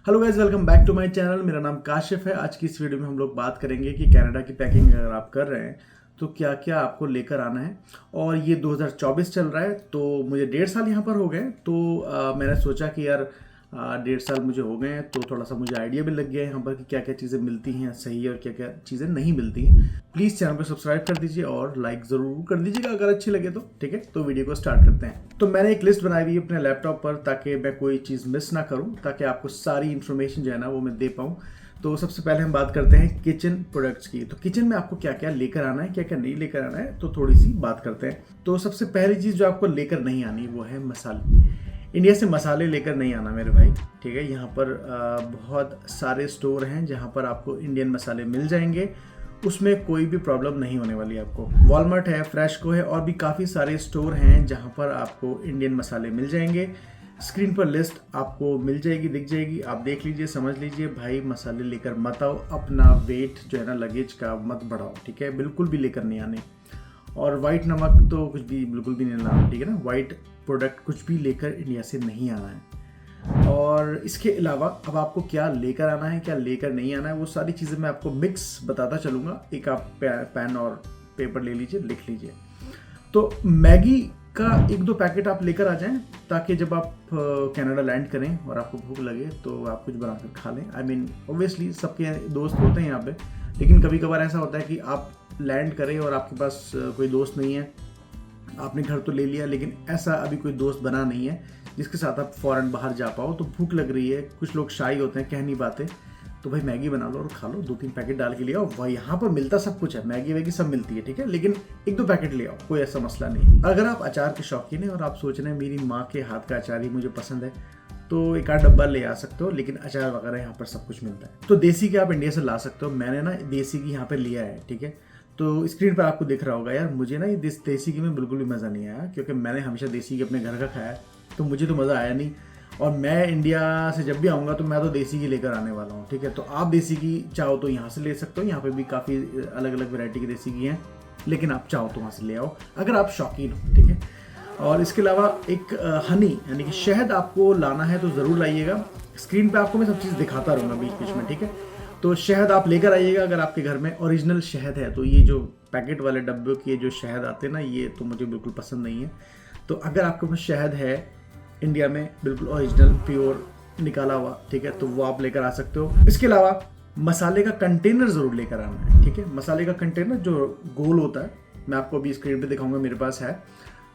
Hello guys, welcome back to my channel. मेरा नाम काशिफ है। आज की इस वीडियो में हम लोग बात करेंगे कि कनाडा की पैकिंग अगर आप कर रहे हैं तो क्या क्या आपको लेकर आना है। और ये 2024 चल रहा है, तो मुझे 1.5 साल यहाँ पर हो गए। तो मैंने सोचा कि यार 1.5 साल मुझे हो गए हैं, तो थोड़ा सा मुझे आइडिया भी लग गया है यहाँ पर कि क्या क्या चीज़ें मिलती हैं सही और क्या क्या चीज़ें नहीं मिलती हैं। प्लीज़ चैनल को सब्सक्राइब कर दीजिए और लाइक ज़रूर कर दीजिएगा अगर अच्छी लगे तो। ठीक है, तो वीडियो को स्टार्ट करते हैं। तो मैंने एक लिस्ट बनाई हुई है अपने लैपटॉप पर, ताकि मैं कोई चीज़ मिस ना करूँ, ताकि आपको सारी इन्फॉर्मेशन जो है ना वो मैं दे पाऊँ। तो सबसे पहले हम बात करते हैं किचन प्रोडक्ट्स की। तो किचन में आपको क्या क्या लेकर आना है, क्या क्या नहीं लेकर आना है, तो थोड़ी सी बात करते हैं। तो सबसे पहली चीज़ जो आपको लेकर नहीं आनी वो है मसाले। इंडिया से मसाले लेकर नहीं आना मेरे भाई। ठीक है, यहाँ पर बहुत सारे स्टोर हैं जहाँ पर आपको इंडियन मसाले मिल जाएंगे, उसमें कोई भी प्रॉब्लम नहीं होने वाली आपको। वॉलमार्ट है, फ्रेशको है, और भी काफ़ी सारे स्टोर हैं जहाँ पर आपको इंडियन मसाले मिल जाएंगे। स्क्रीन पर लिस्ट आपको मिल जाएगी, दिख जाएगी, आप देख लीजिए, समझ लीजिए। भाई मसाले लेकर मत आओ, अपना वेट जो है ना लगेज का मत बढ़ाओ। ठीक है, बिल्कुल भी लेकर नहीं आने। और वाइट नमक तो कुछ भी बिल्कुल भी नहीं लाना। ठीक है ना, वाइट प्रोडक्ट कुछ भी लेकर इंडिया से नहीं आना है। और इसके अलावा अब आपको क्या लेकर आना है, क्या लेकर नहीं आना है, वो सारी चीज़ें मैं आपको मिक्स बताता चलूँगा। एक आप पेन और पेपर ले लीजिए, लिख लीजिए। तो मैगी का 1-2 पैकेट आप लेकर आ जाएं, ताकि जब आप कनाडा लैंड करें और आपको भूख लगे तो आप कुछ बनाकर खा लें। आई मीन ऑब्वियसली सबके दोस्त होते हैं यहाँ पे, लेकिन कभी कभार ऐसा होता है कि आप लैंड करें और आपके पास कोई दोस्त नहीं है। आपने घर तो ले लिया, लेकिन ऐसा अभी कोई दोस्त बना नहीं है जिसके साथ आप फ़ौरन बाहर जा पाओ। तो भूख लग रही है, कुछ लोग शाई होते हैं, कह नहीं पाते, तो भाई मैगी बना लो और खा लो। 2-3 पैकेट डाल के ले आओ। वह यहाँ पर मिलता सब कुछ है, मैगी वैगी सब मिलती है। ठीक है, लेकिन 1-2 पैकेट ले आओ, कोई ऐसा मसला नहीं। अगर आप अचार के शौकीन हैं और आप सोच रहे हैं मेरी माँ के हाथ का अचार ही मुझे पसंद है, तो 1-8 डब्बा ले आ सकते हो, लेकिन अचार वगैरह यहाँ पर सब कुछ मिलता है। तो देसी घी आप इंडिया से ला सकते हो। मैंने ना देसी घी यहाँ पर लिया है। ठीक है, तो स्क्रीन पर आपको दिख रहा होगा। यार मुझे ना ये देसी घी में बिल्कुल भी मज़ा नहीं आया, क्योंकि मैंने हमेशा देसी घी अपने घर का खाया है, तो मुझे तो मज़ा आया नहीं। और मैं इंडिया से जब भी आऊँगा तो मैं तो देसी घी लेकर आने वाला हूँ। ठीक है, तो आप देसी घी चाहो तो यहाँ से ले सकते हो। यहाँ पे भी काफ़ी अलग अलग वैरायटी की देसी घी हैं, लेकिन आप चाहो तो वहाँ से ले आओ अगर आप शौकीन हो। ठीक है, और इसके अलावा एक हनी यानी कि शहद आपको लाना है तो ज़रूर लाइएगा। स्क्रीन पर आपको मैं सब चीज़ दिखाता रहूँगा बीच बीच में। ठीक है, तो शहद आप लेकर आइएगा अगर आपके घर में ओरिजिनल शहद है। तो ये जो पैकेट वाले डब्बे के जो शहद आते हैं ना, ये तो मुझे बिल्कुल पसंद नहीं है। तो अगर आपके पास शहद है इंडिया में बिल्कुल ओरिजिनल प्योर निकाला हुआ, ठीक है, तो वो आप लेकर आ सकते हो। इसके अलावा मसाले का कंटेनर ज़रूर लेकर आना है। ठीक है, मसाले का कंटेनर जो गोल होता है, मैं आपको अभी स्क्रीन पे दिखाऊंगा, मेरे पास है।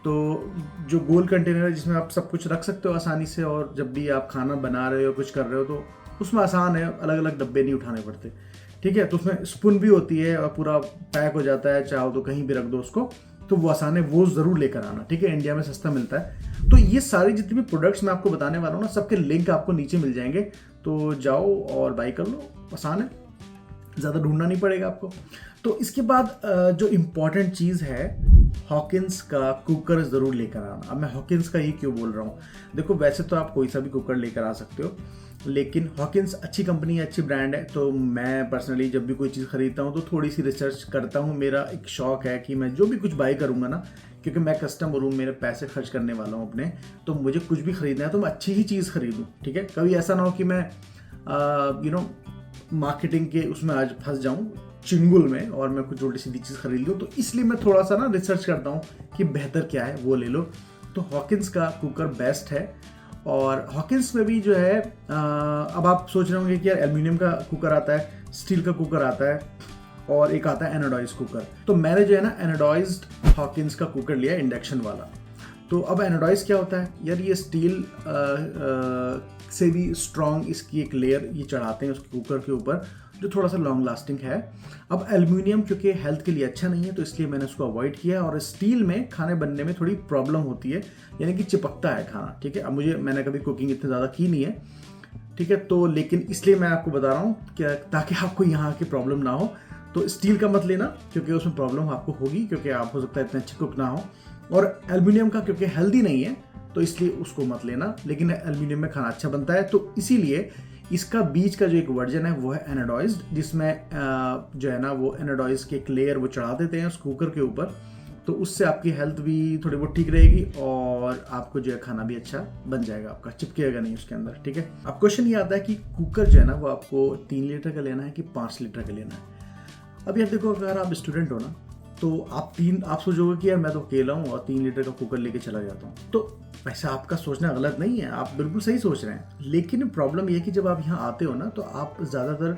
तो जो गोल कंटेनर है जिसमें आप सब कुछ रख सकते हो आसानी से, और जब भी आप खाना बना रहे हो, कुछ कर रहे हो, तो उसमें आसान है, अलग अलग डब्बे नहीं उठाने पड़ते। ठीक है, तो उसमें स्पून भी होती है और पूरा पैक हो जाता है, चाहो तो कहीं भी रख दो उसको, तो वो आसान है, वो ज़रूर लेकर आना। ठीक है, इंडिया में सस्ता मिलता है। तो ये सारी जितनी भी प्रोडक्ट्स मैं आपको बताने वाला हूँ ना, सबके लिंक आपको नीचे मिल जाएंगे, तो जाओ और बाई कर लो, आसान है, ज़्यादा ढूंढना नहीं पड़ेगा आपको। तो इसके बाद जो इम्पॉर्टेंट चीज़ है, हॉकिंस का कुकर ज़रूर लेकर आना। अब मैं हॉकिंस का ही क्यों बोल रहा हूँ, देखो वैसे तो आप कोई सा भी कुकर लेकर आ सकते हो, लेकिन हॉकिंस अच्छी कंपनी है, अच्छी ब्रांड है। तो मैं पर्सनली जब भी कोई चीज़ खरीदता हूँ तो थोड़ी सी रिसर्च करता हूँ। मेरा एक शौक है कि मैं जो भी कुछ बाई करूँगा ना, क्योंकि मैं कस्टमर हूँ, मेरे पैसे खर्च करने वाला हूँ अपने, तो मुझे कुछ भी खरीदना है तो मैं अच्छी ही चीज़ खरीदूँ। ठीक है, कभी ऐसा ना हो कि मैं मार्केटिंग के उसमें आज फंस जाऊँ चिंगुल में और मैं कुछ उल्टी सीधी चीज़ खरीद लूँ। तो इसलिए मैं थोड़ा सा ना रिसर्च करता हूँ कि बेहतर क्या है, वो ले लो। तो हॉकिंस का कुकर बेस्ट है। और हॉकिंस में भी जो है अब आप सोच रहे होंगे कि यार एल्यूमिनियम का कुकर आता है, स्टील का कुकर आता है, और एक आता है एनोडाइज कुकर। तो मैंने जो है ना एनोडाइज्ड हॉकिंस का कुकर लिया, इंडक्शन वाला। तो अब एनोडाइज क्या होता है यार, ये स्टील से भी स्ट्रॉन्ग इसकी एक लेयर ये चढ़ाते हैं उसके कुकर के ऊपर, जो थोड़ा सा लॉन्ग लास्टिंग है। अब एल्यूमिनियम क्योंकि हेल्थ के लिए अच्छा नहीं है, तो इसलिए मैंने उसको अवॉइड किया। और स्टील में खाने बनने में थोड़ी प्रॉब्लम होती है, यानी कि चिपकता है खाना। ठीक है, अब मैंने कभी कुकिंग इतनी ज़्यादा की नहीं है। ठीक है, तो लेकिन इसलिए मैं आपको बता रहा हूँ क्या, ताकि आपको यहाँ की प्रॉब्लम ना हो। तो स्टील का मत लेना, क्योंकि उसमें प्रॉब्लम आपको होगी, क्योंकि आप हो सकता है इतने अच्छे कुक ना हो। और एल्यूमिनियम का क्योंकि हेल्दी नहीं है, तो इसलिए उसको मत लेना। लेकिन एल्यूमिनियम में खाना अच्छा बनता है, तो इसीलिए इसका बीच का जो एक वर्जन है वो है एनोडाइज्ड, जिसमें जो है ना वो एनोडाइज की एक लेयर वो चढ़ा देते हैं उस कुकर के ऊपर। तो उससे आपकी हेल्थ भी थोड़ी बहुत ठीक रहेगी और आपको जो है खाना भी अच्छा बन जाएगा, आपका चिपकेगा नहीं उसके अंदर, ठीक है। अब क्वेश्चन ये आता है कि कुकर जो है ना वो आपको 3 लीटर का लेना है कि 5 लीटर का लेना है। अब यार देखो, अगर आप स्टूडेंट हो ना तो आप सोचोगे कि यार मैं तो अकेला हूँ और 3 लीटर का कुकर लेके चला जाता हूँ, तो वैसा आपका सोचना गलत नहीं है, आप बिल्कुल सही सोच रहे हैं। लेकिन प्रॉब्लम ये है कि जब आप यहाँ आते हो ना तो आप ज़्यादातर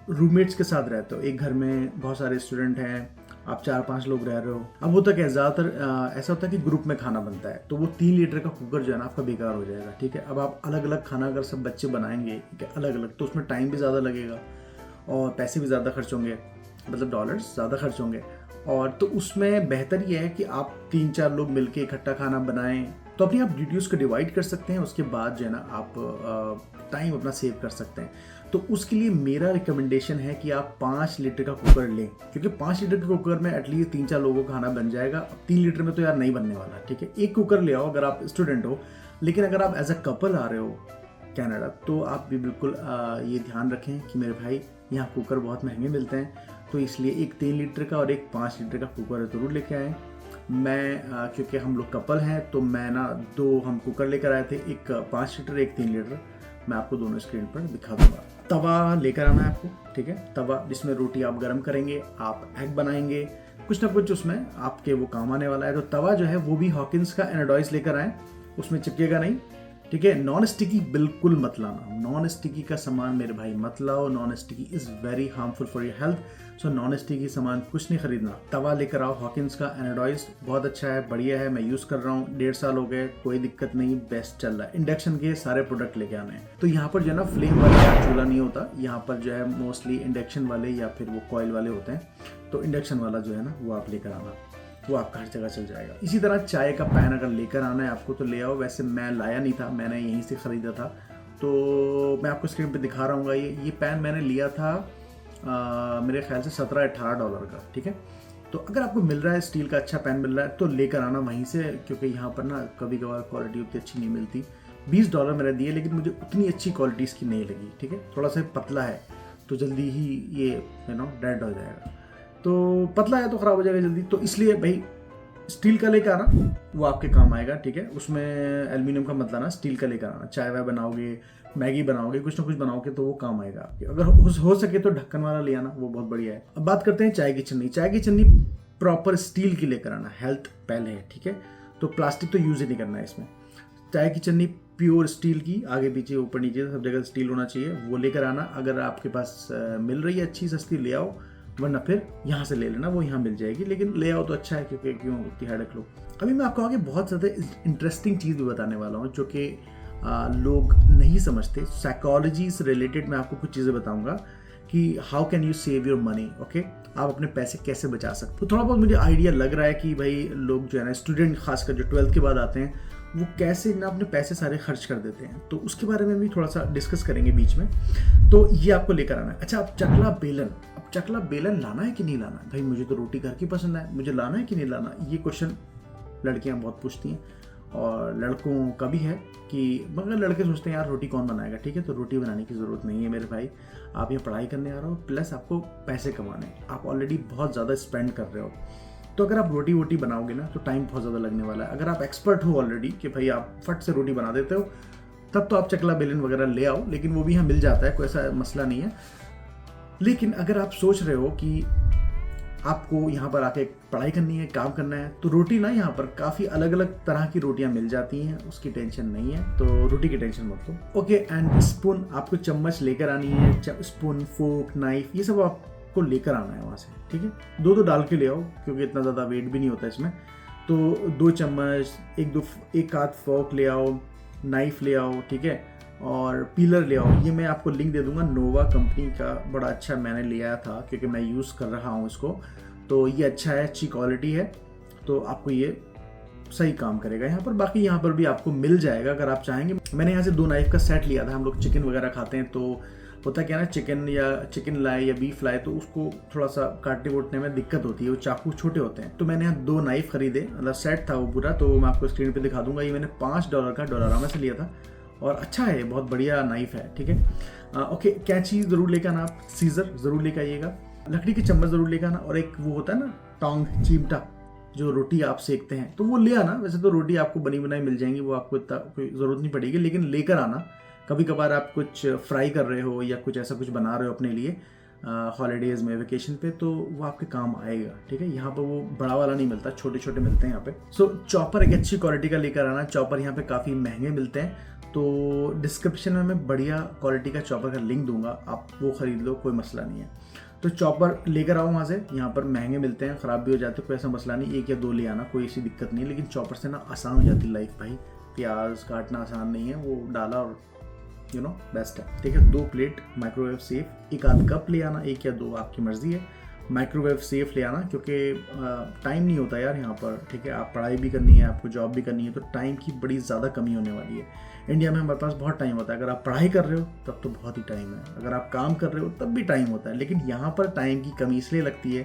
रूममेट्स के साथ रहते हो, एक घर में बहुत सारे स्टूडेंट हैं, आप 4-5 लोग रह रहे हो। अब होता क्या है, ज़्यादातर ऐसा होता है कि ग्रुप में खाना बनता है, तो वो 3 लीटर का कुकर जो है ना आपका बेकार हो जाएगा, ठीक है। अब आप अलग अलग खाना अगर सब बच्चे बनाएंगे अलग अलग, तो उसमें टाइम भी ज़्यादा लगेगा और पैसे भी ज़्यादा खर्च होंगे, मतलब डॉलर्स ज़्यादा खर्च होंगे। और तो उसमें बेहतर ये है कि आप 3-4 लोग मिलके इकट्ठा खाना बनाएं, तो अपनी आप ड्यूटीज़ को डिवाइड कर सकते हैं, उसके बाद जो है ना आप टाइम अपना सेव कर सकते हैं। तो उसके लिए मेरा रिकमेंडेशन है कि आप 5 लीटर का कुकर लें, क्योंकि 5 लीटर के कुकर में एटलीस्ट 3-4 लोगों का खाना बन जाएगा। 3 लीटर में तो यार नहीं बनने वाला, ठीक है। एक कुकर ले आओ अगर आप स्टूडेंट हो, लेकिन अगर आप एज अ कपल आ रहे हो कनाडा, तो आप भी बिल्कुल ये ध्यान रखें कि मेरे भाई यहाँ कुकर बहुत महंगे मिलते हैं, तो इसलिए एक 3 लीटर का और एक 5 लीटर का कुकर ज़रूर लेके आएँ। मैं क्योंकि हम लोग कपल हैं तो मैं ना 2 हम कुकर लेकर आए थे, एक 5 लीटर एक 3 लीटर, मैं आपको दोनों स्क्रीन पर दिखा दूंगा। तवा लेकर आना है आपको, ठीक है। तवा जिसमें रोटी आप गर्म करेंगे, आप एग बनाएंगे, कुछ ना कुछ उसमें आपके वो काम आने वाला है। तो तवा जो है वो भी हॉकिंस का एनाडॉइस लेकर आए, उसमें चिपकेगा नहीं, ठीक है। नॉन स्टिकी बिल्कुल मत लाना, नॉन स्टिकी का सामान मेरे भाई मत लाओ, non sticky is very harmful for your health, so non sticky सामान कुछ नहीं खरीदना। तवा लेकर आओ, हॉकिंस का एनाडॉइस बहुत अच्छा है, बढ़िया है, मैं यूज़ कर रहा हूँ, 1.5 साल हो गए, कोई दिक्कत नहीं, बेस्ट चल रहा है। इंडक्शन के सारे प्रोडक्ट लेके आने हैं। तो यहाँ पर जो है ना फ्लेम वाला चूल्हा नहीं होता, यहाँ पर जो है मोस्टली इंडक्शन वाले या फिर वो कॉइल वाले होते हैं, तो इंडक्शन वाला जो है ना वो आप लेकर आना, वो आपका हर जगह चल जाएगा। इसी तरह चाय का पैन अगर लेकर आना है आपको तो ले आओ, वैसे मैं लाया नहीं था, मैंने यहीं से ख़रीदा था, तो मैं आपको स्क्रीन पे दिखा रहा हूँ। ये पैन मैंने लिया था मेरे ख्याल से $17-18 का, ठीक है। तो अगर आपको मिल रहा है स्टील का अच्छा पैन मिल रहा है तो लेकर आना वहीं से, क्योंकि यहाँ पर ना कभी कभार क्वालिटी उतनी अच्छी नहीं मिलती। $20 मैंने दिए, लेकिन मुझे उतनी अच्छी क्वालिटी इसकी नहीं लगी, ठीक है। थोड़ा सा पतला है तो जल्दी ही ये डेड हो जाएगा, तो पतला है तो ख़राब हो जाएगा जल्दी, तो इसलिए भाई स्टील का लेकर आना, वो आपके काम आएगा, ठीक है। उसमें एल्यूमिनियम का मत लाना, स्टील का लेकर आना। चाय वाय बनाओगे, मैगी बनाओगे, कुछ ना कुछ बनाओगे तो वो काम आएगा आपके। अगर हो सके तो ढक्कन वाला ले आना, वो बहुत बढ़िया है। अब बात करते हैं चाय की छन्नी। चाय की छन्नी प्रॉपर स्टील की लेकर आना, हेल्थ पहले है, ठीक है। तो प्लास्टिक तो यूज़ ही नहीं करना है इसमें। चाय की छन्नी प्योर स्टील की, आगे पीछे ऊपर नीचे सब जगह स्टील होना चाहिए, वो लेकर आना। अगर आपके पास मिल रही है अच्छी सस्ती ले आओ, वरना फिर यहाँ से ले लेना, वो यहाँ मिल जाएगी, लेकिन ले आओ तो अच्छा है, क्योंकि क्यों उतनी हेडेक लो। अभी मैं आपको आगे बहुत ज़्यादा इंटरेस्टिंग चीज़ भी बताने वाला हूँ जो कि लोग नहीं समझते। साइकोलॉजी से रिलेटेड मैं आपको कुछ चीज़ें बताऊंगा कि how can you save your money, okay. आप अपने पैसे कैसे बचा सकते। तो थोड़ा बहुत मुझे आइडिया लग रहा है कि भाई लोग जो है ना स्टूडेंट, खासकर जो 12th के बाद आते हैं, वो कैसे ना अपने पैसे सारे खर्च कर देते हैं, तो उसके बारे में भी थोड़ा सा डिस्कस करेंगे बीच में। तो ये आपको लेकर आना है। अच्छा, अब चकला बेलन लाना है कि नहीं लाना? भाई मुझे तो रोटी घर की पसंद है, मुझे लाना है कि नहीं लाना, ये क्वेश्चन लड़कियां बहुत पूछती हैं और लड़कों का भी है कि मगर लड़के सोचते हैं यार रोटी कौन बनाएगा, ठीक है। तो रोटी बनाने की ज़रूरत नहीं है मेरे भाई, आप यहाँ पढ़ाई करने आ रहे हो, प्लस आपको पैसे कमाने, आप ऑलरेडी बहुत ज़्यादा स्पेंड कर रहे हो। तो अगर आप रोटी वोटी बनाओगे ना तो टाइम बहुत ज़्यादा लगने वाला है। अगर आप एक्सपर्ट हो ऑलरेडी कि भाई आप फट से रोटी बना देते हो, तब तो आप चकला बेलन वगैरह ले आओ, लेकिन वो भी यहाँ मिल जाता है, कोई ऐसा मसला नहीं है। लेकिन अगर आप सोच रहे हो कि आपको यहाँ पर आके पढ़ाई करनी है, काम करना है, तो रोटी ना यहाँ पर काफ़ी अलग अलग तरह की रोटियाँ मिल जाती हैं, उसकी टेंशन नहीं है, तो रोटी की टेंशन मत लो, ओके। एंड स्पून, आपको चम्मच लेकर आनी है, स्पून, फोर्क, नाइफ, ये सब आपको लेकर आना है वहाँ से, ठीक है। 2 डाल के ले आओ, क्योंकि इतना ज़्यादा वेट भी नहीं होता इसमें। तो 2 चम्मच, एक आध फोर्क ले आओ, नाइफ ले आओ, ठीक है, और पीलर ले आओ। ये मैं आपको लिंक दे दूंगा, नोवा कंपनी का बड़ा अच्छा मैंने लिया था, क्योंकि मैं यूज़ कर रहा हूँ इसको, तो ये अच्छा है, अच्छी क्वालिटी है, तो आपको ये सही काम करेगा यहाँ पर। बाकी यहाँ पर भी आपको मिल जाएगा अगर आप चाहेंगे। मैंने यहाँ से 2 नाइफ का सेट लिया था, हम लोग चिकन वगैरह खाते हैं, तो होता क्या ना, चिकन लाए या बीफ लाए तो उसको थोड़ा सा काटने वोटने में दिक्कत होती है, वो चाकू छोटे होते हैं। तो मैंने यहाँ 2 नाइफ खरीदे, मतलब सेट था वो पूरा, तो मैं आपको स्क्रीन पे दिखा दूंगा। ये मैंने $5 का डोलारामा से लिया था और अच्छा है, बहुत बढ़िया नाइफ है, ठीक है। ओके, कैंची ज़रूर लेकर आना, आप सीजर ज़रूर लेकर आइएगा, लकड़ी की चम्मच ज़रूर लेकर आना, और एक वो होता है ना टोंग, चिमटा, जो रोटी आप सेकते हैं, तो वो ले आना। वैसे तो रोटी आपको बनी बनाई मिल जाएंगी, वो आपको इतना कोई ज़रूरत नहीं पड़ेगी, लेकिन लेकर आना। कभी कभार आप कुछ फ्राई कर रहे हो या कुछ ऐसा कुछ बना रहे हो अपने लिए हॉलीडेज़ में, वेकेशन पे, तो वो आपके काम आएगा। ठीक है, यहाँ पर वो बड़ा वाला नहीं मिलता, छोटे छोटे मिलते हैं यहाँ पे। सो चॉपर एक अच्छी क्वालिटी का लेकर आना। चॉपर यहाँ पे काफ़ी महंगे मिलते हैं, तो डिस्क्रिप्शन में मैं बढ़िया क्वालिटी का चॉपर का लिंक दूंगा, आप वो ख़रीद लो, कोई मसला नहीं है। तो चॉपर लेकर आओ वहाँ से, यहाँ पर महंगे मिलते हैं, ख़राब भी हो जाते हैं, कोई ऐसा मसला नहीं, 1 या 2 ले आना, कोई ऐसी दिक्कत नहीं है। लेकिन चॉपर से ना आसान हो जाती लाइफ भाई, प्याज काटना आसान नहीं है, वो डाला और बेस्ट है। ठीक है, 2 प्लेट माइक्रोवेव सेफ, 1 आध कप ले आना, 1 या 2 आपकी मर्जी है। माइक्रोवेव सेफ ले आना, क्योंकि टाइम नहीं होता यार यहाँ पर। ठीक है, आप पढ़ाई भी करनी है, आपको जॉब भी करनी है, तो टाइम की बड़ी ज़्यादा कमी होने वाली है। इंडिया में हमारे पास बहुत टाइम होता है, अगर आप पढ़ाई कर रहे हो तब तो बहुत ही टाइम है, अगर आप काम कर रहे हो तब भी टाइम होता है। लेकिन यहाँ पर टाइम की कमी इसलिए लगती है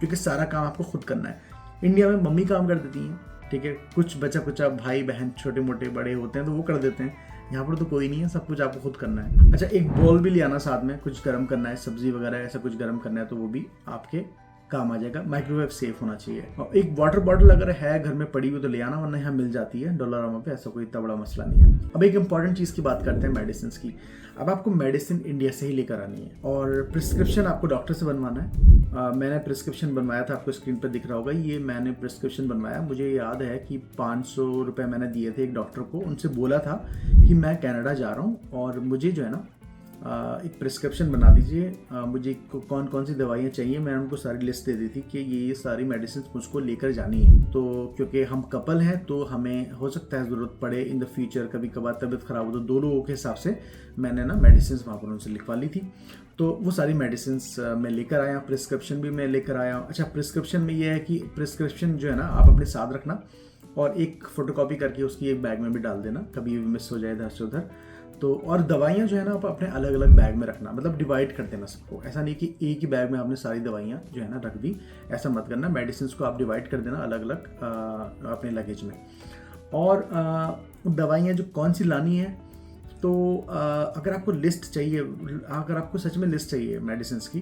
क्योंकि सारा काम आपको खुद करना है। इंडिया में मम्मी काम कर देती हैं, ठीक है, कुछ बचा कुचा भाई बहन छोटे मोटे बड़े होते हैं तो वो कर देते हैं। यहाँ पर तो कोई नहीं है, सब कुछ आपको खुद करना है। अच्छा, एक बॉल भी ले आना साथ में, कुछ गर्म करना है, सब्जी वगैरह ऐसा कुछ गर्म करना है तो वो भी आपके काम आ जाएगा। माइक्रोवेव सेफ होना चाहिए। और एक वाटर बॉटल अगर है घर में पड़ी हुई तो ले आना, वरना यहाँ मिल जाती है डॉलर पे, ऐसा कोई इतना बड़ा मसला नहीं है। अब एक इंपॉर्टेंट चीज़ की बात करते हैं, मेडिसिन की। अब आपको मेडिसिन इंडिया से ही लेकर आनी है और प्रिस्क्रिप्शन आपको डॉक्टर से बनवाना है। मैंने प्रिस्क्रिप्शन बनवाया था, आपको स्क्रीन पर दिख रहा होगा, ये मैंने प्रिस्क्रिप्शन बनवाया। मुझे याद है कि 500 रुपये मैंने दिए थे एक डॉक्टर को, उनसे बोला था कि मैं कनाडा जा रहा हूँ और मुझे जो है ना एक प्रिस्क्रिप्शन बना दीजिए, मुझे कौन कौन सी दवाइयाँ चाहिए। मैंने उनको सारी लिस्ट दे दी थी कि ये सारी मेडिसिन मुझको लेकर जानी है। तो क्योंकि हम कपल हैं तो हमें हो सकता है ज़रूरत पड़े इन द फ्यूचर, कभी कभार तबीयत ख़राब हो तो 2 लोगों के हिसाब से मैंने ना मेडिसिन वहाँ पर उनसे लिखवा ली थी। तो वो सारी मेडिसिन मैं लेकर आया, प्रिस्क्रिप्शन भी मैं लेकर आया। अच्छा, प्रिस्क्रिप्शन में ये है कि प्रिस्क्रिप्शन जो है ना आप अपने साथ रखना और एक फ़ोटोकॉपी करके उसकी एक बैग में भी डाल देना, कभी भी मिस हो जाए इधर से उधर। तो और दवाइयाँ जो है ना आप अपने अलग अलग बैग में रखना, मतलब डिवाइड कर देना सबको। ऐसा नहीं कि एक ही बैग में आपने सारी दवाइयाँ जो है ना रख दी, ऐसा मत करना। मेडिसिन को आप डिवाइड कर देना अलग अलग अपने लगेज में। और दवाइयाँ जो कौन सी लानी है, तो अगर आपको लिस्ट चाहिए, अगर आपको सच में लिस्ट चाहिए मेडिसिन की,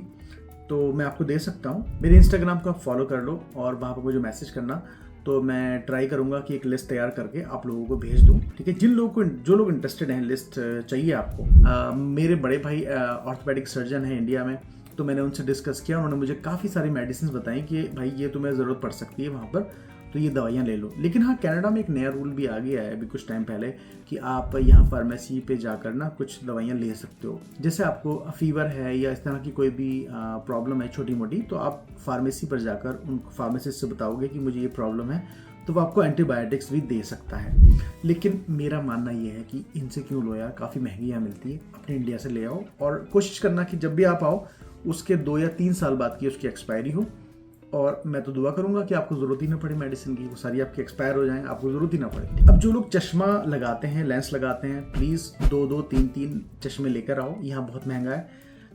तो मैं आपको दे सकता हूँ। मेरे इंस्टाग्राम को आप फॉलो कर लो और वहाँ पर मुझे मैसेज करना, तो मैं ट्राई करूंगा कि एक लिस्ट तैयार करके आप लोगों को भेज दूं। ठीक है, जो लोग इंटरेस्टेड हैं, लिस्ट चाहिए आपको। मेरे बड़े भाई ऑर्थोपेडिक सर्जन हैं इंडिया में, तो मैंने उनसे डिस्कस किया, उन्होंने मुझे काफ़ी सारी मेडिसिन बताई कि भाई ये तुम्हें ज़रूरत पड़ सकती है वहाँ पर, तो ये दवाइयाँ ले लो। लेकिन हाँ, कनाडा में एक नया रूल भी आ गया है अभी कुछ टाइम पहले कि आप यहाँ फार्मेसी पे जाकर ना कुछ दवाइयाँ ले सकते हो। जैसे आपको फीवर है या इस तरह की कोई भी प्रॉब्लम है छोटी मोटी, तो आप फार्मेसी पर जाकर उन फार्मेसिस्ट से बताओगे कि मुझे ये प्रॉब्लम है, तो वो आपको एंटीबायोटिक्स भी दे सकता है। लेकिन मेरा मानना ये है कि इनसे क्यों लो यार, काफ़ी महंगी यहाँ मिलती है, अपने इंडिया से ले आओ। और कोशिश करना कि जब भी आप आओ उसके 2 या 3 साल बाद की उसकी एक्सपायरी हो। और मैं तो दुआ करूंगा कि आपको ज़रूरत ही ना पड़े मेडिसिन की, वो सारी आपकी एक्सपायर हो जाएं, आपको ज़रूरत ही ना पड़े। अब जो लोग चश्मा लगाते हैं, लेंस लगाते हैं, प्लीज़ 2-2, 3-3 चश्मे लेकर आओ, यहाँ बहुत महंगा है।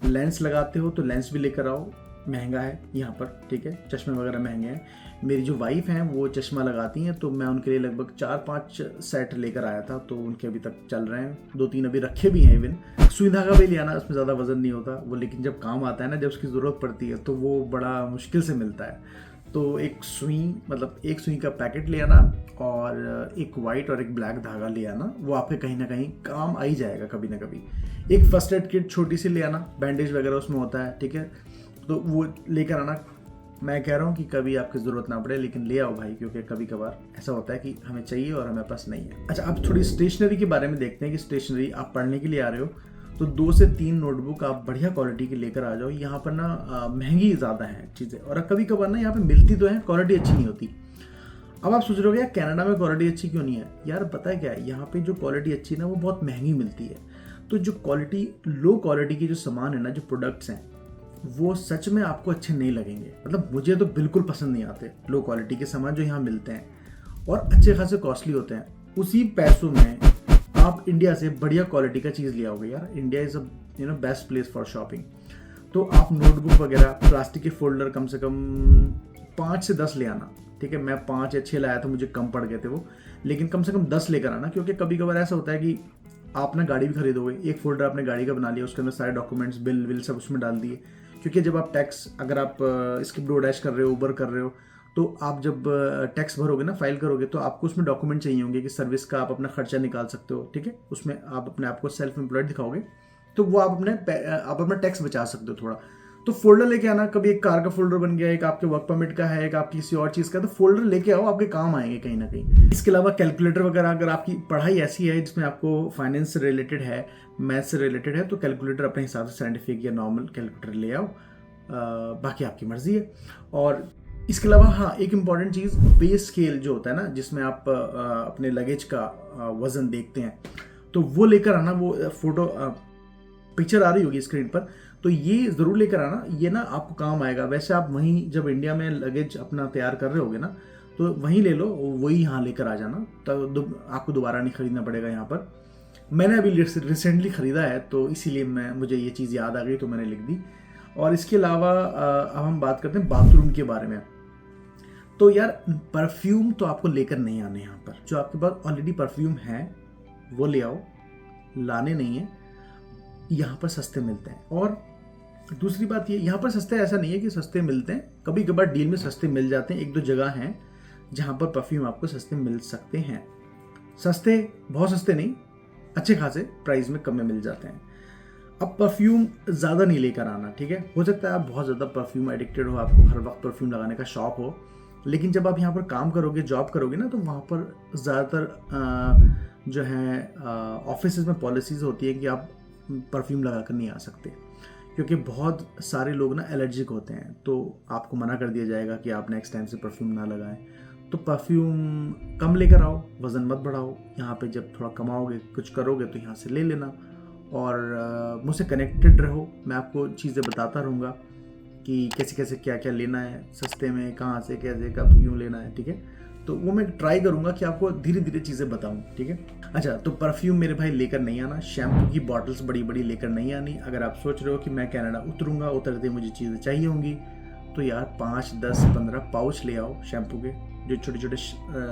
लेंस लगाते हो तो लेंस भी लेकर आओ, महंगा है यहाँ पर। ठीक है, चश्मे वगैरह महंगे हैं। मेरी जो वाइफ हैं वो चश्मा लगाती हैं, तो मैं उनके लिए लगभग 4-5 सेट लेकर आया था, तो उनके अभी तक चल रहे हैं। 2-3 अभी रखे भी हैं। इवन सुई धागा भी ले आना, उसमें ज़्यादा वजन नहीं होता वो, लेकिन जब काम आता है ना, जब उसकी ज़रूरत पड़ती है तो वो बड़ा मुश्किल से मिलता है। तो एक सुई का पैकेट ले आना और एक वाइट और एक ब्लैक धागा ले आना, वो आपके कहीं ना कहीं काम आ ही जाएगा कभी ना कभी। एक फर्स्ट एड किट छोटी सी ले आना, बैंडेज वगैरह उसमें होता है। ठीक है, तो वो लेकर आना। मैं कह रहा हूँ कि कभी आपकी ज़रूरत ना पड़े, लेकिन ले आओ भाई, क्योंकि कभी कभार ऐसा होता है कि हमें चाहिए और हमें पास नहीं है। अच्छा, अब थोड़ी स्टेशनरी के बारे में देखते हैं कि स्टेशनरी आप पढ़ने के लिए आ रहे हो तो 2 से 3 नोटबुक आप बढ़िया क्वालिटी की लेकर आ जाओ। यहाँ पर ना महंगी ज़्यादा हैं चीज़ें, और कभी कभार ना यहाँ पे मिलती तो है, क्वालिटी अच्छी नहीं होती। अब आप सोच रहे हो यार कनाडा में क्वालिटी अच्छी क्यों नहीं है? यार पता है क्या है, यहाँ पे जो क्वालिटी अच्छी है ना वो बहुत महंगी मिलती है। तो जो लो क्वालिटी के जो सामान है ना, जो प्रोडक्ट्स हैं, वो सच में आपको अच्छे नहीं लगेंगे। मतलब मुझे तो बिल्कुल पसंद नहीं आते लो क्वालिटी के सामान जो यहाँ मिलते हैं, और अच्छे खासे कॉस्टली होते हैं। उसी पैसों में आप इंडिया से बढ़िया क्वालिटी का चीज़ ले आओगे यार। India is a best place for shopping. तो आप नोटबुक वगैरह, प्लास्टिक के फोल्डर कम से कम 5 से 10 ले आना। ठीक है, मैं 5 या 6 लाया था, मुझे कम पड़ गए थे वो, लेकिन कम से कम 10 लेकर आना, क्योंकि कभी कभार ऐसा होता है कि आप ना गाड़ी भी खरीदोगे, एक फोल्डर आपने गाड़ी का बना लिया, उसके अंदर सारे डॉक्यूमेंट्स, बिल सब उसमें डाल दिए। क्योंकि जब आप टैक्स, अगर आप स्किप डोरडैश कर रहे हो, उबर कर रहे हो, तो आप जब टैक्स भरोगे ना, फाइल करोगे, तो आपको उसमें डॉक्यूमेंट चाहिए होंगे कि सर्विस का आप अपना खर्चा निकाल सकते हो, ठीक है। उसमें आप अपने आप को सेल्फ एम्प्लॉयड दिखाओगे, तो वो आप अपना टैक्स बचा सकते हो थोड़ा। तो फोल्डर लेके आना, कभी एक कार का फोल्डर बन गया, एक आपके वर्क परमिट का है, एक आपकी किसी और चीज़ का, तो फोल्डर लेके आओ, आपके काम आएंगे कहीं ना कहीं। इसके अलावा कैलकुलेटर वगैरह, अगर आपकी पढ़ाई ऐसी है जिसमें आपको फाइनेंस से रिलेटेड है, मैथ्स से रिलेटेड है, तो कैलकुलेटर अपने हिसाब से साइंटिफिक या नॉर्मल कैलकुलेटर ले आओ, बाकी आपकी मर्जी है। और इसके अलावा हाँ, एक इम्पॉर्टेंट चीज़, पे स्केल जो होता है ना, जिसमें आप अपने लगेज का वज़न देखते हैं, तो वो लेकर आना। वो फोटो पिक्चर आ रही होगी स्क्रीन पर, तो ये ज़रूर लेकर आना, ये ना आपको काम आएगा। वैसे आप वहीं जब इंडिया में लगेज अपना तैयार कर रहे होगे ना, तो वहीं ले लो, वही यहाँ लेकर आ जाना, तो आपको दोबारा नहीं खरीदना पड़ेगा यहाँ पर। मैंने अभी रिसेंटली ख़रीदा है, तो इसीलिए मुझे ये चीज़ याद आ गई, तो मैंने लिख दी। और इसके अलावा अब हम बात करते हैं बाथरूम के बारे में। तो यार, परफ्यूम तो आपको लेकर नहीं आने यहाँ पर। जो आपके पास ऑलरेडी परफ्यूम है वो ले आओ, लाने नहीं है। यहाँ पर सस्ते मिलते हैं। और दूसरी बात ये, यहाँ पर सस्ते ऐसा नहीं है कि सस्ते मिलते हैं, कभी कभार डील में सस्ते मिल जाते हैं। एक दो जगह हैं जहाँ पर परफ्यूम आपको सस्ते मिल सकते हैं। सस्ते, बहुत सस्ते नहीं, अच्छे खासे प्राइस में कम में मिल जाते हैं। अब परफ्यूम ज़्यादा नहीं लेकर आना, ठीक है। हो सकता है आप बहुत ज़्यादा परफ्यूम एडिक्टेड हो, आपको हर वक्त परफ्यूम लगाने का शौक हो, लेकिन जब आप यहाँ पर काम करोगे, जॉब करोगे ना, तो वहाँ पर ज़्यादातर जो है ऑफिस में पॉलिसीज़ होती है कि आप परफ्यूम लगा कर नहीं आ सकते, क्योंकि बहुत सारे लोग ना एलर्जिक होते हैं, तो आपको मना कर दिया जाएगा कि आप नेक्स्ट टाइम से परफ्यूम ना लगाएं। तो परफ्यूम कम लेकर आओ, वज़न मत बढ़ाओ। यहाँ पे जब थोड़ा कमाओगे, कुछ करोगे, तो यहाँ से ले लेना। और मुझसे कनेक्टेड रहो, मैं आपको चीज़ें बताता रहूँगा कि कैसे कैसे क्या क्या लेना है, सस्ते में, कहाँ से, कैसे, कब, क्यों लेना है, ठीक है। तो वो मैं ट्राई करूँगा कि आपको धीरे धीरे चीज़ें बताऊँ, ठीक है। अच्छा, तो परफ्यूम मेरे भाई लेकर नहीं आना, शैम्पू की बॉटल्स बड़ी बड़ी लेकर नहीं आनी। अगर आप सोच रहे हो कि मैं कनाडा उतरूँगा, उतरते मुझे चीज़ें चाहिए होंगी, तो यार 5, 10, 15 पाउच ले आओ शैम्पू के। जो छोटे छोटे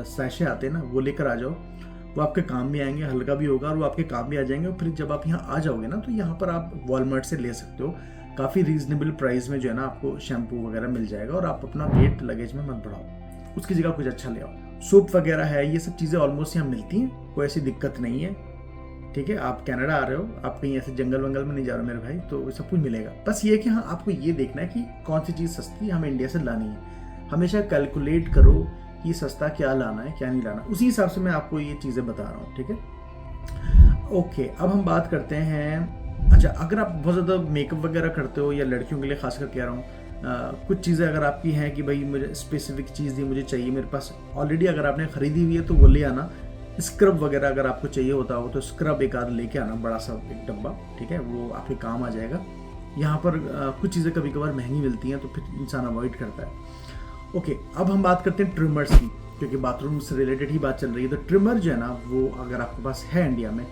सैशे आते हैं ना, वो लेकर आ जाओ, वो आपके काम भी आएंगे, हल्का भी होगा और वो आपके काम भी आ जाएंगे। और फिर जब आप यहाँ आ जाओगे ना, तो यहाँ पर आप वॉलमार्ट से ले सकते हो, काफ़ी रीजनेबल प्राइस में जो है ना आपको शैम्पू वगैरह मिल जाएगा। और आप अपना वेट लगेज में मत बढ़ाओ, उसकी जगह कुछ अच्छा ले आओ। सूप वगैरह है, ये सब चीज़ें ऑलमोस्ट यहाँ मिलती हैं, कोई ऐसी दिक्कत नहीं है, ठीक है। आप कनाडा आ रहे हो, आप कहीं ऐसे जंगल वंगल में नहीं जा रहे हो मेरे भाई, तो सब कुछ मिलेगा। बस ये कि हाँ, आपको ये देखना है कि कौन सी चीज़ सस्ती हमें इंडिया से लानी है। हमेशा कैलकुलेट करो कि सस्ता क्या लाना है, क्या नहीं लाना, उसी हिसाब से मैं आपको ये चीज़ें बता रहा हूँ, ठीक है। ओके, अब हम बात करते हैं। अच्छा, अगर आप बहुत ज़्यादा मेकअप वगैरह करते हो, या लड़कियों के लिए खासकर कह रहा हूँ, कुछ चीज़ें अगर आपकी हैं कि भाई मुझे स्पेसिफिक चीज़ दी मुझे चाहिए, मेरे पास ऑलरेडी अगर आपने ख़रीदी हुई है तो वो ले आना। स्क्रब वगैरह अगर आपको चाहिए होता हो तो स्क्रब एक आध लेके आना, बड़ा सा एक डब्बा, ठीक है, वो आपके काम आ जाएगा। यहाँ पर कुछ चीज़ें कभी कभार महंगी मिलती हैं, तो फिर इंसान अवॉइड करता है। ओके, अब हम बात करते हैं ट्रिमर्स की, क्योंकि बाथरूम से रिलेटेड ही बात चल रही है। तो ट्रिमर जो है ना, वो अगर आपके पास है इंडिया में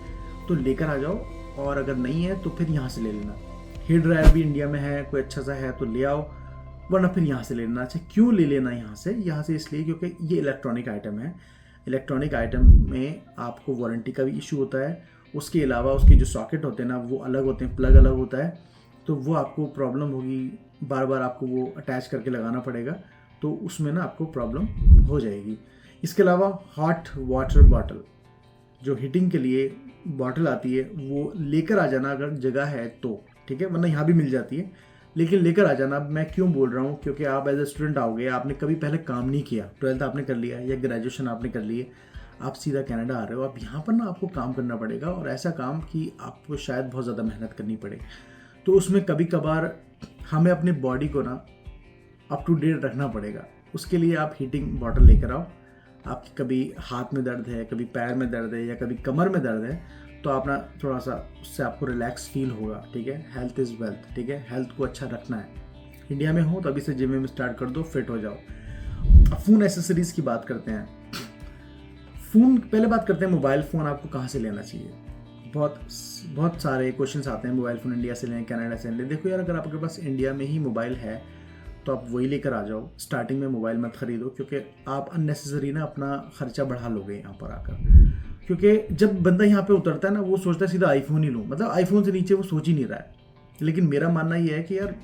तो लेकर आ जाओ, और अगर नहीं है तो फिर यहाँ से ले लेना। हेयर ड्रायर भी इंडिया में है, कोई अच्छा सा है तो ले आओ, वरना फिर यहाँ से ले लेना। अच्छा, क्यों ले लेना यहाँ से इसलिए क्योंकि ये इलेक्ट्रॉनिक आइटम है। इलेक्ट्रॉनिक आइटम में आपको वारंटी का भी इशू होता है, उसके अलावा उसके जो सॉकेट होते हैं ना, वो अलग होते हैं, प्लग अलग होता है, तो वो आपको प्रॉब्लम होगी, बार बार आपको वो अटैच करके लगाना पड़ेगा, तो उसमें ना आपको प्रॉब्लम हो जाएगी। इसके अलावा हॉट वाटर बॉटल, जो हीटिंग के लिए बॉटल आती है, वो लेकर आ जाना अगर जगह है तो, ठीक है, वरना यहाँ भी मिल जाती है, लेकिन लेकर आ जाना। मैं क्यों बोल रहा हूँ, क्योंकि आप एज ए स्टूडेंट आओगे, आपने कभी पहले काम नहीं किया, 12th आपने कर लिया या ग्रेजुएशन आपने कर लिए, आप सीधा कनाडा आ रहे हो, अब यहाँ पर ना आपको काम करना पड़ेगा, और ऐसा काम कि आपको शायद बहुत ज़्यादा मेहनत करनी पड़े। तो उसमें कभी कभार हमें अपने बॉडी को ना अप टू डेट रखना पड़ेगा। उसके लिए आप हीटिंग बॉटल लेकर आओ। आपकी कभी हाथ में दर्द है, कभी पैर में दर्द है, या कभी कमर में दर्द है, तो आप ना थोड़ा सा उससे आपको रिलैक्स फील होगा, ठीक है। हेल्थ इज़ वेल्थ, ठीक है, हेल्थ को अच्छा रखना है। इंडिया में हो तो अभी से जिम में स्टार्ट कर दो, फिट हो जाओ। अब फ़ोन एसेसरीज़ की बात करते हैं। फ़ोन, पहले बात करते हैं मोबाइल फ़ोन आपको कहाँ से लेना चाहिए। बहुत सारे क्वेश्चंस आते हैं, मोबाइल फ़ोन इंडिया से लें, कनाडा से लें। देखो यार, अगर आपके पास इंडिया में ही मोबाइल है तो आप वही लेकर आ जाओ। स्टार्टिंग में मोबाइल मत खरीदो, क्योंकि आप अननेसेसरी ना अपना खर्चा बढ़ा लोगे यहाँ पर आकर। क्योंकि जब बंदा यहाँ पे उतरता है ना, वो सोचता है सीधा आईफोन ही लूँ, मतलब आईफोन से नीचे वो सोच ही नहीं रहा है। लेकिन मेरा मानना ये है कि यार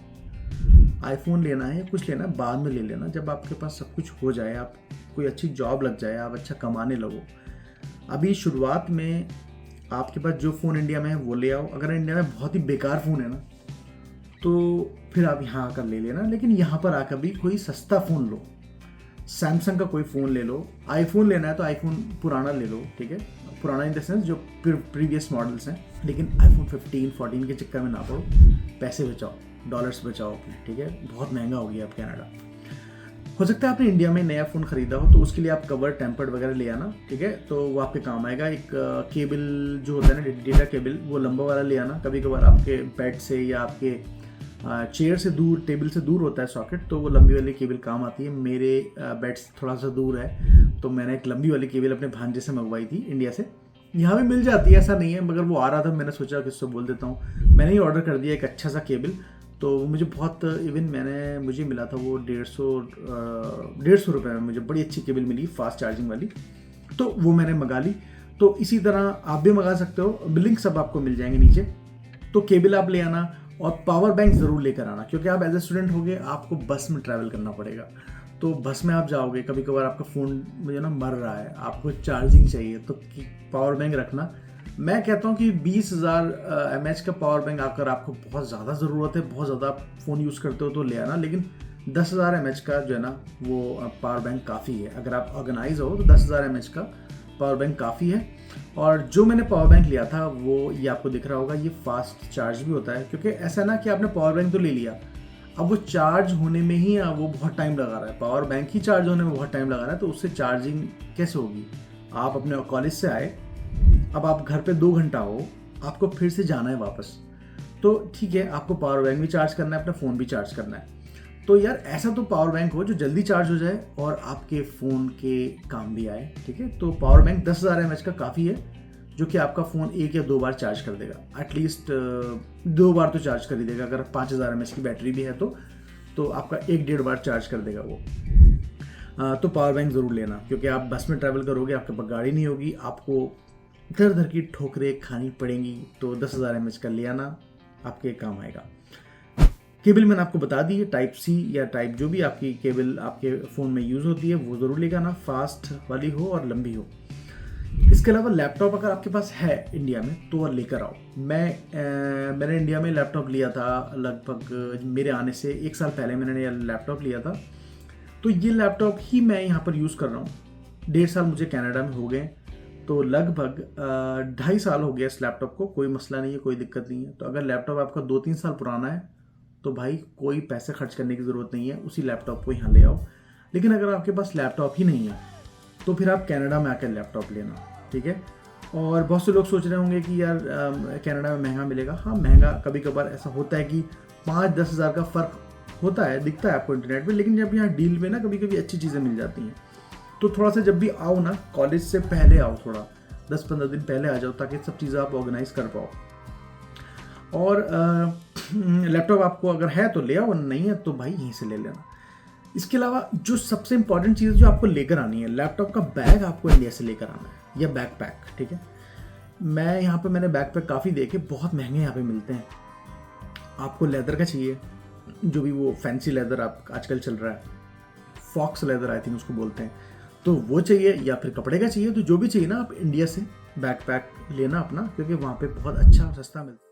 आईफोन लेना है या कुछ लेना है बाद में ले लेना, जब आपके पास सब कुछ हो जाए, आप कोई अच्छी जॉब लग जाए, आप अच्छा कमाने लगो। अभी शुरुआत में आपके पास जो फ़ोन इंडिया में है वो ले आओ। अगर इंडिया में बहुत ही बेकार फ़ोन है ना, तो फिर आप यहाँ आकर ले लेना, लेकिन यहाँ पर आकर भी कोई सस्ता फ़ोन लो। सैमसंग का कोई फ़ोन ले लो। आईफोन लेना है तो आईफोन पुराना ले लो, ठीक है, पुराना इन द सेंस जो प्रीवियस मॉडल्स हैं, लेकिन आईफोन 15, 14 के चक्कर में ना पड़ो। पैसे बचाओ, डॉलर्स बचाओ अपने, ठीक है, बहुत महंगा हो गया अब कनाडा। हो सकता है आपने इंडिया में नया फ़ोन ख़रीदा हो, तो उसके लिए आप कवर टेम्पर्ड वगैरह ले आना, ठीक है, तो वो आपके काम आएगा। एक केबल जो होता है ना, डेटा केबल, वो लंबा वाला ले आना। कभी कभार आपके बेड से या आपके चेयर से दूर, टेबल से दूर होता है सॉकेट, तो वो लंबी वाली केबल काम आती है। मेरे बेड से थोड़ा सा दूर है, तो मैंने एक लंबी वाली केबल अपने भांजे से मंगवाई थी इंडिया से। यहाँ भी मिल जाती है, ऐसा नहीं है, मगर वो आ रहा था, मैंने सोचा किससे बोल देता हूँ। मैंने ही ऑर्डर कर दिया एक अच्छा सा केबल, तो वो मुझे बहुत, इवन मुझे मिला था वो 150 रुपये में मुझे बड़ी अच्छी केबल मिली, फास्ट चार्जिंग वाली, तो वो मैंने मंगा ली। तो इसी तरह आप भी मंगा सकते हो, लिंक सब आपको मिल जाएंगे नीचे। तो केबल आप ले आना और पावर बैंक ज़रूर लेकर आना, क्योंकि आप एज ए स्टूडेंट होगे, आपको बस में ट्रैवल करना पड़ेगा। तो बस में आप जाओगे, कभी कभार आपका फ़ोन मुझे ना मर रहा है, आपको चार्जिंग चाहिए, तो पावर बैंक रखना। मैं कहता हूँ कि 20,000 mAh का पावर बैंक अगर आपको बहुत ज़्यादा ज़रूरत है, बहुत ज़्यादा फ़ोन यूज़ करते हो तो ले आना, लेकिन 10,000 mAh का जो है ना वो पावर बैंक काफ़ी है। अगर आप ऑर्गेनाइज हो तो 10,000 mAh का पावर बैंक काफ़ी है। और जो मैंने पावर बैंक लिया था वो, ये आपको दिख रहा होगा, ये फास्ट चार्ज भी होता है, क्योंकि ऐसा ना कि आपने पावर बैंक तो ले लिया, अब वो चार्ज होने में ही वो बहुत टाइम लगा रहा है, पावर बैंक ही चार्ज होने में बहुत टाइम लगा रहा है, तो उससे चार्जिंग कैसे होगी। आप अपने कॉलेज से आए, अब आप घर पे 2 घंटा हो, आपको फिर से जाना है वापस, तो ठीक है, आपको पावर बैंक भी चार्ज करना है, अपना फ़ोन भी चार्ज करना है। तो यार ऐसा तो पावर बैंक हो जो जल्दी चार्ज हो जाए और आपके फ़ोन के काम भी आए, ठीक है। तो पावर बैंक 10,000 mAh का काफ़ी है, जो कि आपका फ़ोन 1 या 2 बार चार्ज कर देगा, एटलीस्ट 2 बार तो चार्ज कर ही देगा। अगर 5,000 mAh की बैटरी भी है तो आपका 1-1.5 बार चार्ज कर देगा वो। तो पावर बैंक ज़रूर लेना, क्योंकि आप बस में ट्रैवल करोगे, आपके पास गाड़ी नहीं होगी, आपको इधर उधर की ठोकरें खानी पड़ेंगी, तो 10,000 mAh का ले आना, आपके काम आएगा। केबल मैंने आपको बता दी है, टाइप सी या टाइप जो भी आपकी केबल आपके फ़ोन में यूज़ होती है वो ज़रूर लेकर आना, फास्ट वाली हो और लंबी हो। इसके अलावा लैपटॉप अगर आपके पास है इंडिया में तो और लेकर आओ। मैंने इंडिया में लैपटॉप लिया था लगभग मेरे आने से 1 साल पहले मैंने ये लैपटॉप लिया था, तो ये लैपटॉप ही मैं यहाँ पर यूज़ कर रहा हूँ। 1.5 साल मुझे कनाडा में हो गए, तो लगभग 2.5 साल हो गया इस लैपटॉप को, कोई मसला नहीं है, कोई दिक्कत नहीं है। तो अगर लैपटॉप आपका 2-3 साल पुराना है तो भाई कोई पैसे खर्च करने की ज़रूरत नहीं है, उसी लैपटॉप को यहाँ ले आओ। लेकिन अगर आपके पास लैपटॉप ही नहीं है तो फिर आप कनाडा में आकर लैपटॉप लेना, ठीक है। और बहुत से लोग सोच रहे होंगे कि यार कनाडा में महंगा मिलेगा। हाँ, महंगा कभी कभार ऐसा होता है कि 5-10 हज़ार का फ़र्क होता है, दिखता है आपको इंटरनेट पे, लेकिन जब यहाँ डील में ना कभी कभी अच्छी चीज़ें मिल जाती हैं। तो थोड़ा सा जब भी आओ ना, कॉलेज से पहले आओ, थोड़ा 10-15 दिन पहले आ जाओ, ताकि सब चीज़ें आप ऑर्गेनाइज कर पाओ। और लैपटॉप आपको अगर है तो ले आओ, नहीं है तो भाई यहीं से ले लेना। इसके अलावा जो सबसे इंपॉर्टेंट चीज़ जो आपको लेकर आनी है, लैपटॉप का बैग आपको इंडिया से लेकर आना है, या बैकपैक, ठीक है। मैंने बैकपैक काफ़ी देखे, बहुत महंगे यहाँ पे मिलते हैं। आपको लेदर का चाहिए, जो भी वो फैंसी लेदर आप आजकल चल रहा है, फॉक्स लेदर आई थिंक उसको बोलते हैं, तो वो चाहिए, या फिर कपड़े का चाहिए। तो जो भी चाहिए ना, आप इंडिया से बैकपैक लेना अपना, क्योंकि वहाँ पे बहुत अच्छा और सस्ता मिलता है।